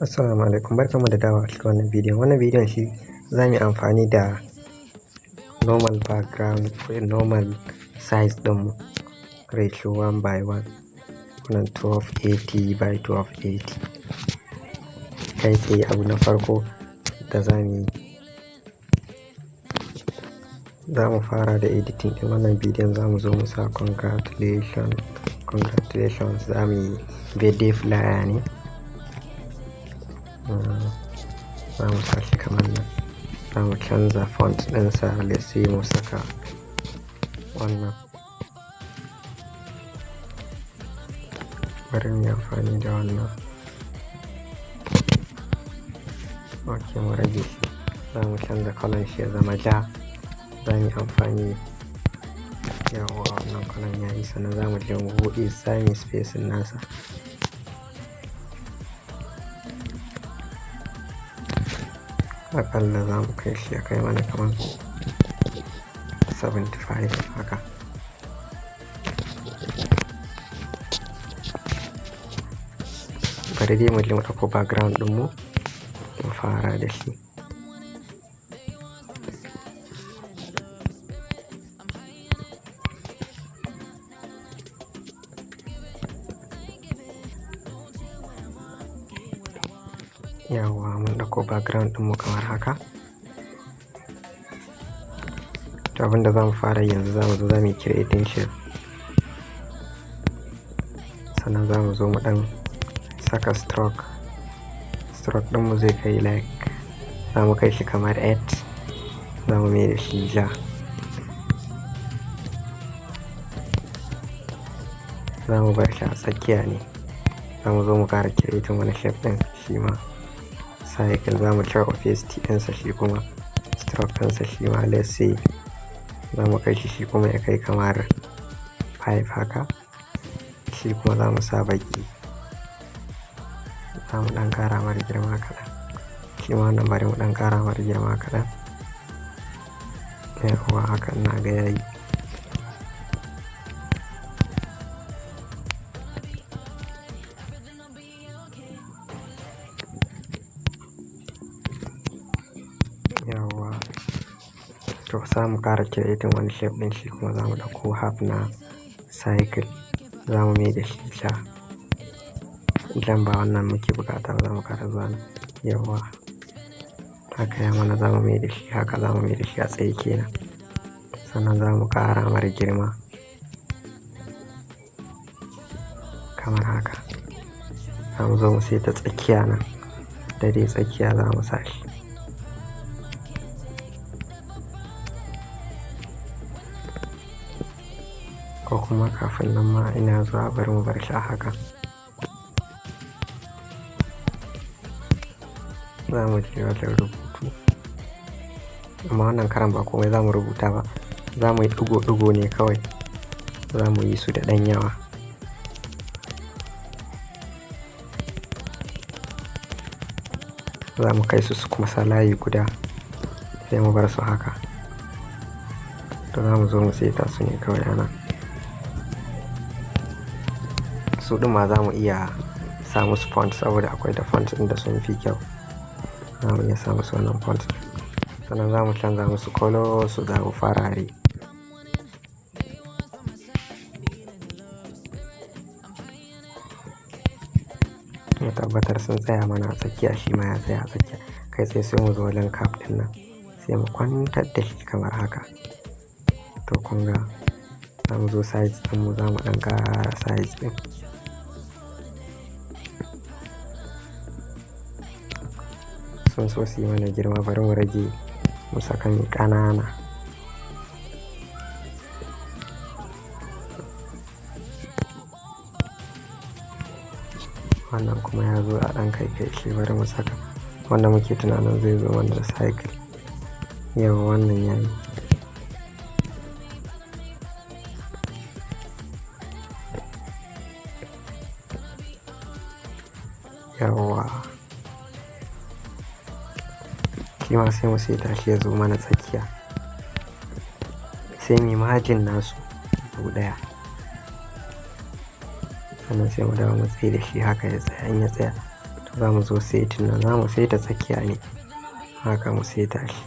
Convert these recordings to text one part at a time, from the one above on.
Assalamu alaikum, barkanmu da dawowa a cikin wannan bidiyon. Wannan bidiyon shi za mu yi amfani da normal background ko normal size ɗinmu ratio 1:1, wannan 1280 by 1280. Kai tsaye abu na farko da za mu yi, za mu fara da editing ɗin wannan bidiyon. Za mu zo mu sa congratulations, za mu yi birthday flyer ne. Za mu sa shi kamar nan, za mu canza font ɗinsa, let's say mu saka wannan. Bari mu yi amfani da wannan. Ok, mu rage shi. Za mu canza kalan shi ya zama ja. Za mu yi amfani yawa wannan kalan ya yi, sannan za mu je mu buɗe sami spacing nasa. Aƙalla za mu kai shi ya kai mana kamar 75 haka. Bari dai mu je mu ɗauko background ɗinmu mu fara da shi. Yawa mun ɗauko background ɗinmu kamar haka. To abinda za mu fara yanzu, za mu zo za mu yi creating shape, sannan za mu zo mu ɗan saka stroke ɗinmu zai kai like, za mu kai shi kamar 8. za mu mai da shi ja. Za mu bar shi a tsakiya ne. Za mu zo mu ƙara creating wani shape ɗin shi ma cycle. Za mu cire opacity ɗinsa, shi kuma stroke ɗinsa shi ma let's say za mu kai shi kuma ya kai kamar 5 haka. Shi kuma za mu sa baki, za mu ɗan ƙara mara girma kaɗan. Shi ma wannan bari mu ɗan ƙara mara girma kaɗan. Yawa haka ina ga yayi. Yawa to za mu ƙara creating wani shape ɗin, shi kuma za mu ɗauko half na cycle, za mu mai da shi ja. Jan ba wannan muke bukata ba, za mu ƙara zuwa nan. Yawa haka ya mana, za mu mai da shi haka, za mu mai da shi a tsaye kenan. Sannan za mu ƙara mara girma kamar haka. Za mu zo mu sai ta tsakiya nan, da dai tsakiya za mu sa shi. Ko kuma kafin nan ma ina zuwa, bari mu bar shi a haka. Za mu je wajen rubutu, amma wannan karan ba komai za mu rubuta ba, za mu yi ɗigo-ɗigo ne kawai. Za mu yi su da ɗan yawa. Za mu kai su kuma sa layi guda, sai mu bar su haka. To za mu zo mu saita su ne kawai ana. Su ɗin ma za mu iya sa musu font, saboda akwai da font ɗin da sun fi kyau. Za mu iya sa musu wannan font. Sannan za mu canza musu color su zaɓi farare. Mu tabbatar sun tsaya mana a tsakiya, shi ma ya tsaya a tsakiya. Kai tsaye sai mu zo wajen cap ɗin nan, sai mu kwantar da shi kamar haka. To kun ga, za mu zo size ɗinmu, za mu ɗan ƙara size ɗin. Sun so su yi mana girma, bari mu rage mu saka mai ƙanana. Wannan kuma ya zo a ɗan kai shi, bari mu saka wanda muke tunanin zai zo wanda cycle. Yawa wannan ya yi. Yawa shi ma sai mu saita shi ya zo mana tsakiya, sai mu margin nasu ɗaya. sannan sai mu dawo mu tsaye da shi haka ya tsaya. In ya tsaya, to za mu zo setin nan, za mu seta tsakiya ne haka mu seta shi.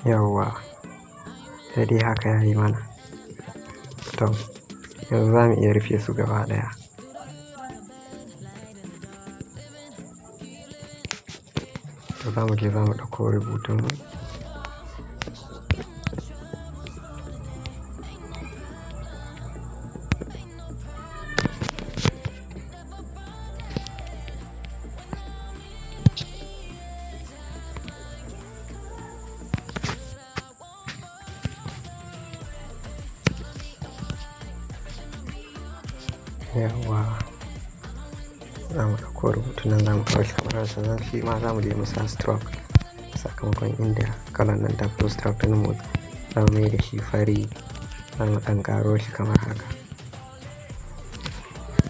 Yawwa sai dai haka ya yi mana. To yanzu za mu iya rufe su gaba ɗaya. To za mu je za mu ɗauko rubutun mu. Yawwa za mu ɗauko rubutun nan za mu kawo shi kamar haka, sannan shi ma za mu je mu sa stroke sakamakon inda kalan nan ta fito stroke ɗin mu za mu mai da shi fari, za mu ɗan ƙaro shi kamar haka.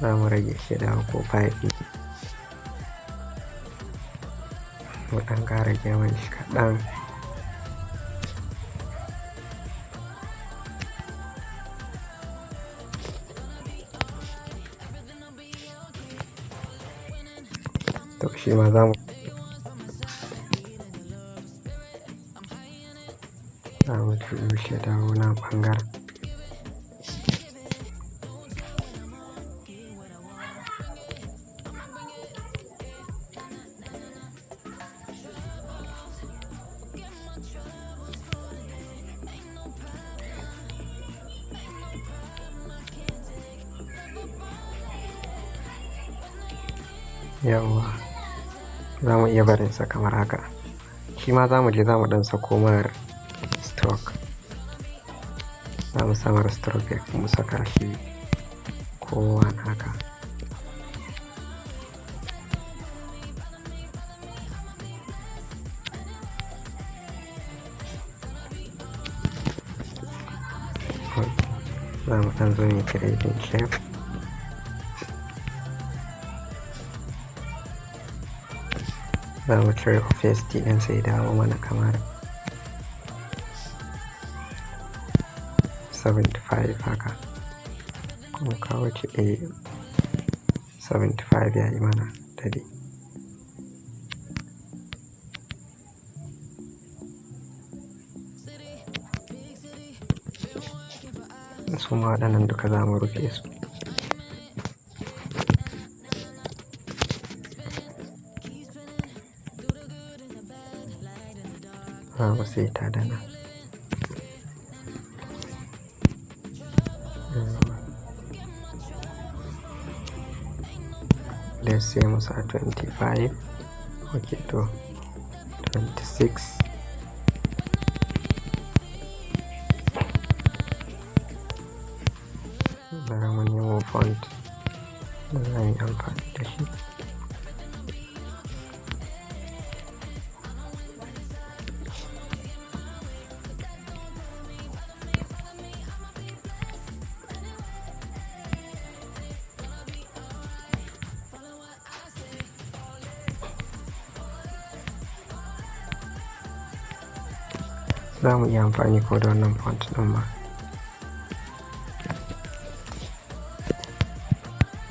Za mu rage shi da ko 5 mu ɗan ƙara girman shi kaɗan. To shi ma za mu juyo shi da wannan ɓangaren. Yawwa za mu iya barinsa kamar haka. Shi ma za mu je za mu ɗan sako mar stroke. Za mu samar stroke mu saka shi kowane haka. Za mu ɗan zo mu creating shape. Za mu cire opacity ɗin sai dawo mana kamar 75 haka. Mu kawo shi 75 ya yi mana daidai. Su ma waɗannan duka za mu rufe su. Za mu seta da nan. Let's say mu sa 25. Okay, to 26. Bari mu nemo font da za mu yi amfani da shi. Za mu iya amfani ko da wannan font ɗin ma.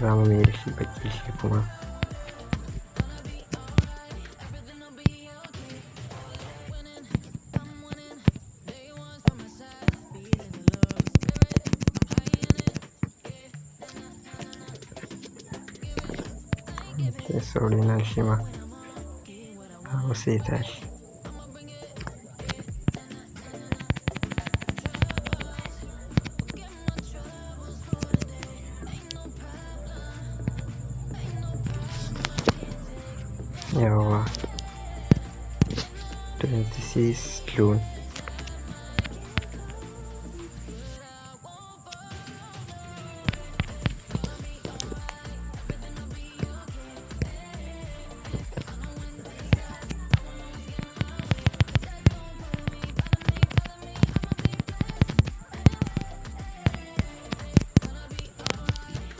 Za mu mai da shi baƙi shi kuma. Okay, sauri nan shi ma. Za mu seta shi. Yawwa 26 clone.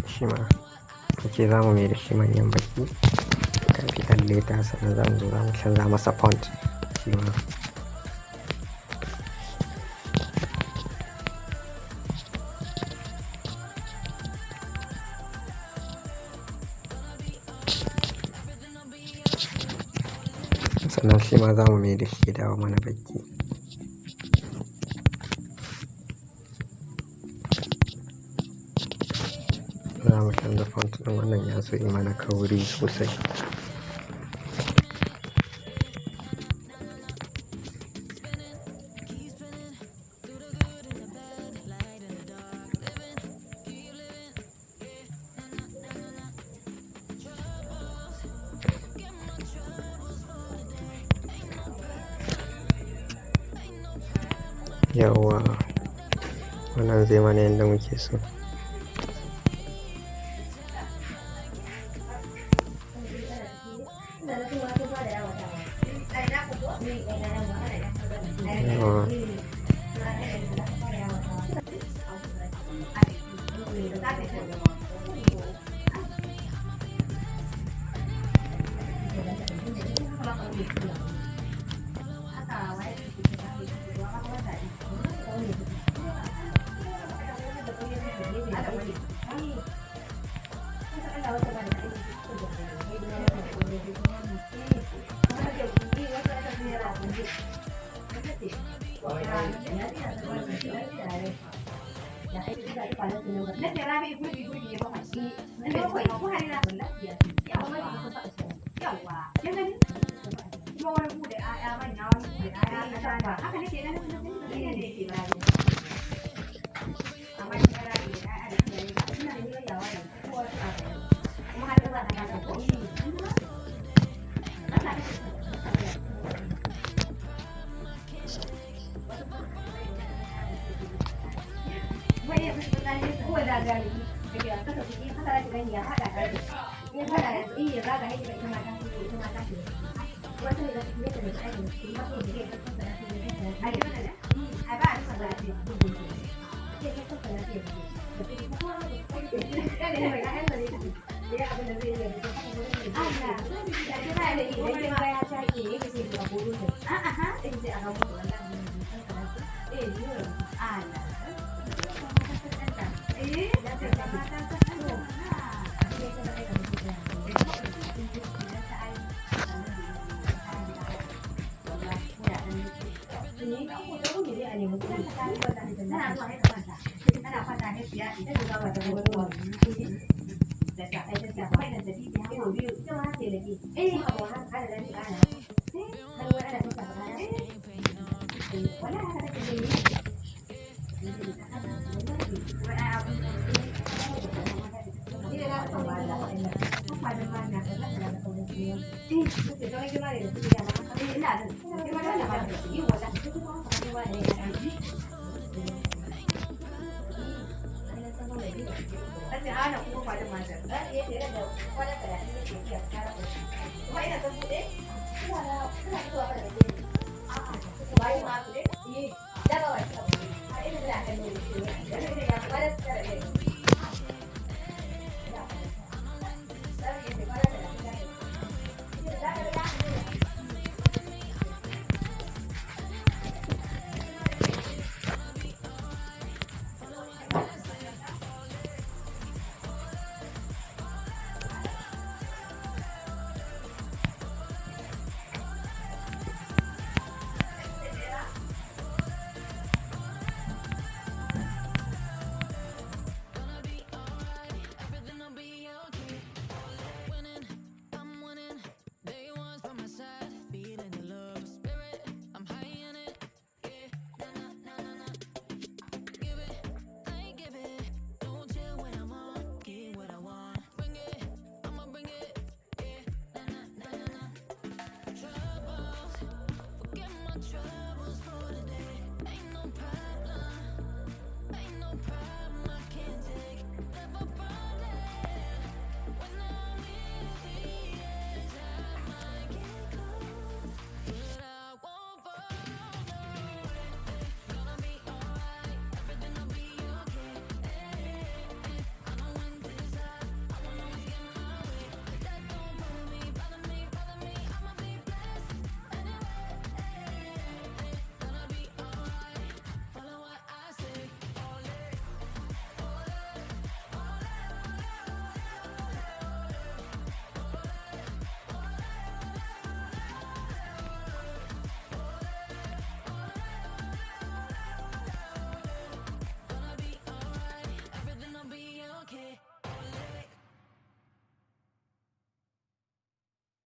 Shi ma ake za mu mai da shi manyan baki. Capital letter sannan za mu zo za mu canza masa font shi ma. Sannan shi ma za mu mai da shi ya dawo mana baki. Za mu canza font ɗin, wannan ya so yi mana kauri sosai. Yawwa, wannan zai mana yadda muke so. Ana kuma kwanan mata. Za ta iya da kwanan 30 ne ke iya kara kuma ina ta buɗe